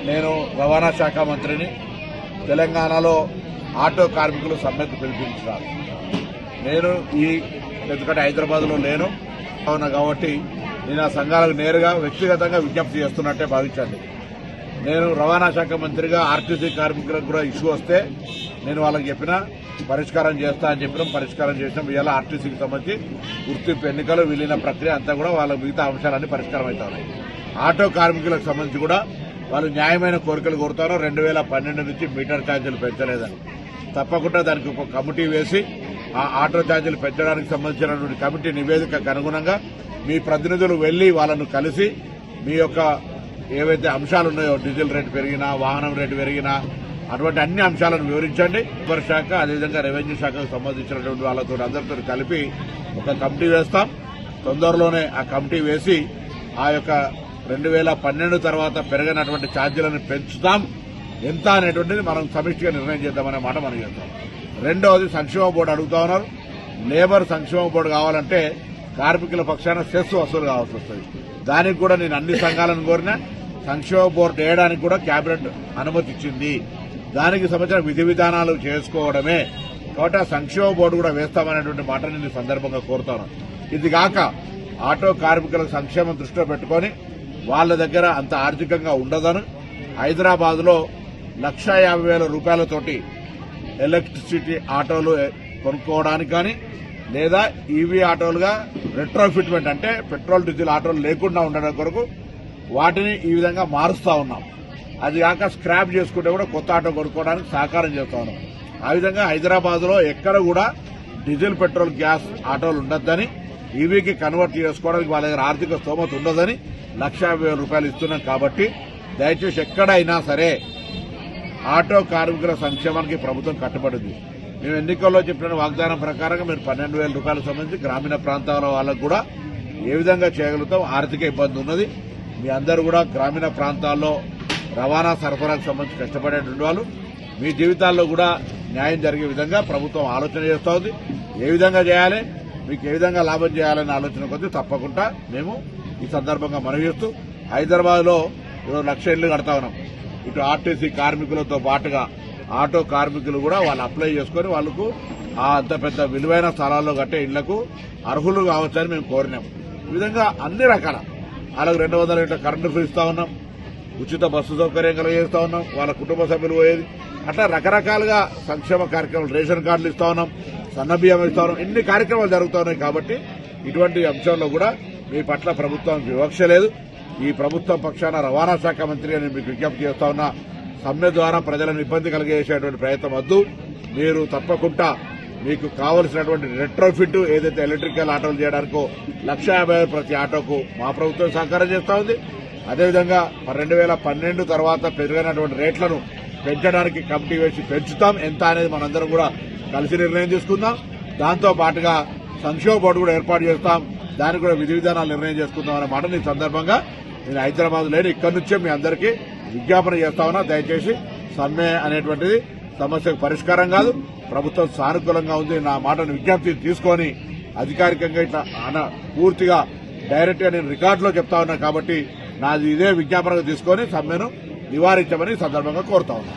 నేను రవాణా శాఖ మంత్రిని. తెలంగాణలో ఆటో కార్మికులు సమ్మెకు పిలిపించారు. నేను ఎందుకంటే హైదరాబాద్లో లేను అవునా కాబట్టి నేను ఆ సంఘాలకు నేరుగా వ్యక్తిగతంగా విజ్ఞప్తి చేస్తున్నట్టే భావించండి. నేను రవాణా శాఖ మంత్రిగా ఆర్టీసీ కార్మికులకు కూడా ఇష్యూ వస్తే నేను వాళ్ళకి చెప్పినా పరిష్కారం చేస్తా అని చెప్పినాం. పరిష్కారం చేసినాం. ఇవాళ ఆర్టీసీకి సంబంధించి గుర్తింపు ఎన్నికలు విలీన ప్రక్రియ అంతా కూడా వాళ్ళ మిగతా అంశాలన్నీ పరిష్కారం అవుతాయి. ఆటో కార్మికులకు సంబంధించి కూడా వాళ్ళు న్యాయమైన కోరికలు కోరుతారు. 2012 నుంచి మీటర్ ఛార్జీలు పెంచలేదని. తప్పకుండా దానికి ఒక కమిటీ వేసి ఆ ఆటో ఛార్జీలు పెంచడానికి సంబంధించినటువంటి కమిటీ నివేదికకు అనుగుణంగా మీ ప్రతినిధులు వెళ్లి వాళ్ళను కలిసి మీ యొక్క ఏవైతే అంశాలు ఉన్నాయో డీజిల్ రేటు పెరిగినా వాహనం రేటు పెరిగినా అటువంటి అన్ని అంశాలను వివరించండి. లేబర్ శాఖ అదేవిధంగా రెవెన్యూ శాఖకు సంబంధించినటువంటి వాళ్ళతో అందరితో కలిపి ఒక కమిటీ వేస్తాం. తొందరలోనే ఆ కమిటీ వేసి ఆ యొక్క 2012 తర్వాత పెరిగినటువంటి ఛార్జీలను పెంచుతాం ఎంత అనేటువంటిది మనం సమిష్టిగా నిర్ణయం చేద్దామనే మాట మనం చేస్తాం. రెండవది సంక్షేమ బోర్డు అడుగుతా ఉన్నారు. లేబర్ సంక్షేమ బోర్డు కావాలంటే కార్మికుల పక్షాన సెస్ వసూలు కావాల్సి వస్తుంది. దానికి కూడా నేను అన్ని సంఘాలను కోరినా సంక్షేమ బోర్డు వేయడానికి కూడా కేబినెట్ అనుమతి ఇచ్చింది. దానికి సంబంధించిన విధి విధానాలు చేసుకోవడమే కాబట్టి ఆ సంక్షేమ బోర్డు కూడా వేస్తామనేటువంటి మాట నేను ఈ సందర్భంగా కోరుతాను. ఇది కాక ఆటో కార్మికుల సంక్షేమం దృష్టిలో పెట్టుకుని వాళ్ళ దగ్గర అంత ఆర్థికంగా ఉండదని హైదరాబాద్ లో 1,50,000 రూపాయలతోటి ఎలక్ట్రిసిటీ ఆటోలు కొనుక్కోవడానికి కానీ లేదా ఈవీ ఆటోలుగా రెట్రోఫిట్మెంట్ అంటే పెట్రోల్ డీజిల్ ఆటోలు లేకుండా ఉండడం కొరకు వాటిని ఈ విధంగా మారుస్తా ఉన్నాం. అది కాక స్క్రాప్ చేసుకుంటే కూడా కొత్త ఆటో కొనుక్కోవడానికి సహకారం చేస్తా ఉన్నాం. ఆ విధంగా హైదరాబాద్ లో ఎక్కడ కూడా డీజిల్ పెట్రోల్ గ్యాస్ ఆటోలు ఉండొద్దని ఈవీకి కన్వర్ట్ చేసుకోవడానికి వాళ్ళ దగ్గర ఆర్థిక స్తోమత ఉండదని 1,50,000 రూపాయలు ఇస్తున్నాం. కాబట్టి దయచేసి ఎక్కడైనా సరే ఆటో కార్మికుల సంక్షేమానికి ప్రభుత్వం కట్టుబడింది. మేము ఎన్నికల్లో చెప్పిన వాగ్దానం ప్రకారంగా మీరు 12,000 రూపాయలకు సంబంధించి గ్రామీణ ప్రాంతాల వాళ్ళకు కూడా ఏ విధంగా చేయగలుగుతాం. ఆర్థిక ఇబ్బంది ఉన్నది. మీ అందరూ కూడా గ్రామీణ ప్రాంతాల్లో రవాణా సరఫరాకు సంబంధించి కష్టపడేటువంటి వాళ్ళు మీ జీవితాల్లో కూడా న్యాయం జరిగే విధంగా ప్రభుత్వం ఆలోచన చేస్తూ ఉంది. ఏ విధంగా చేయాలి, మీకు ఏ విధంగా లాభం చేయాలనే ఆలోచన కొద్దీ తప్పకుండా మేము ఈ సందర్భంగా మనవి చేస్తూ హైదరాబాద్ లో 1,00,000 ఇళ్లు కడతా ఉన్నాం. ఇటు ఆర్టీసీ కార్మికులతో పాటుగా ఆటో కార్మికులు కూడా వాళ్ళు అప్లై చేసుకుని వాళ్లకు అంత పెద్ద విలువైన స్థలాల్లో కట్టే ఇళ్లకు అర్హులు కావచ్చని మేము కోరినాం. ఈ విధంగా అన్ని రకాల వాళ్ళకు 200 యూనిట్ల కరెంటు ఫ్రీ ఇస్తా ఉన్నాం. ఉచిత బస్సు సౌకర్యం కలిగిస్తా ఉన్నాం. వాళ్ళ కుటుంబ సభ్యులు పోయేది అట్లా రకరకాలుగా సంక్షేమ కార్యక్రమాలు రేషన్ కార్డులు ఇస్తా ఉన్నాం. సన్న బియ్యం ఇస్తా ఉన్నాం. ఇన్ని కార్యక్రమాలు జరుగుతూ ఉన్నాయి. కాబట్టి ఇటువంటి అంశంలో కూడా మీ పట్ల ప్రభుత్వానికి వివక్ష లేదు. ఈ ప్రభుత్వం పక్షాన రవాణా శాఖ మంత్రిగా నేను మీకు విజ్ఞప్తి చేస్తా ఉన్నా. సమ్మె ద్వారా ప్రజలను ఇబ్బంది కలిగేసేటువంటి ప్రయత్నం వద్దు. మీరు తప్పకుండా మీకు కావలసినటువంటి రెట్రోఫిట్ ఏదైతే ఎలక్ట్రికల్ ఆటోలు చేయడానికో 1,50,000 ప్రతి ఆటోకు మా ప్రభుత్వం సహకారం చేస్తా ఉంది. అదేవిధంగా 2012 తర్వాత పెరిగినటువంటి రేట్లను పెంచడానికి కమిటీ వేసి పెంచుతాం. ఎంత అనేది మనందరం కూడా కలిసి నిర్ణయం తీసుకుందాం. దాంతో పాటుగా సంక్షేమ బోర్డు కూడా ఏర్పాటు చేస్తాం. దానికి కూడా విధి విధానాలు నిర్ణయం చేసుకుందాం అనే మాట ఈ సందర్భంగా నేను హైదరాబాద్ లేని ఇక్కడి నుంచే మీ అందరికీ విజ్ఞాపన చేస్తా ఉన్నా. దయచేసి సమ్మె అనేటువంటిది సమస్యకు పరిష్కారం కాదు. ప్రభుత్వం సానుకూలంగా ఉంది. నా మాటను విజ్ఞప్తి తీసుకొని అధికారికంగా ఇట్లా పూర్తిగా డైరెక్ట్ గా నేను రికార్డులో చెప్తా ఉన్నా. కాబట్టి నాది ఇదే విజ్ఞాపనగా తీసుకొని సమ్మెను నివారించమని ఈ సందర్భంగా కోరుతా ఉన్నా.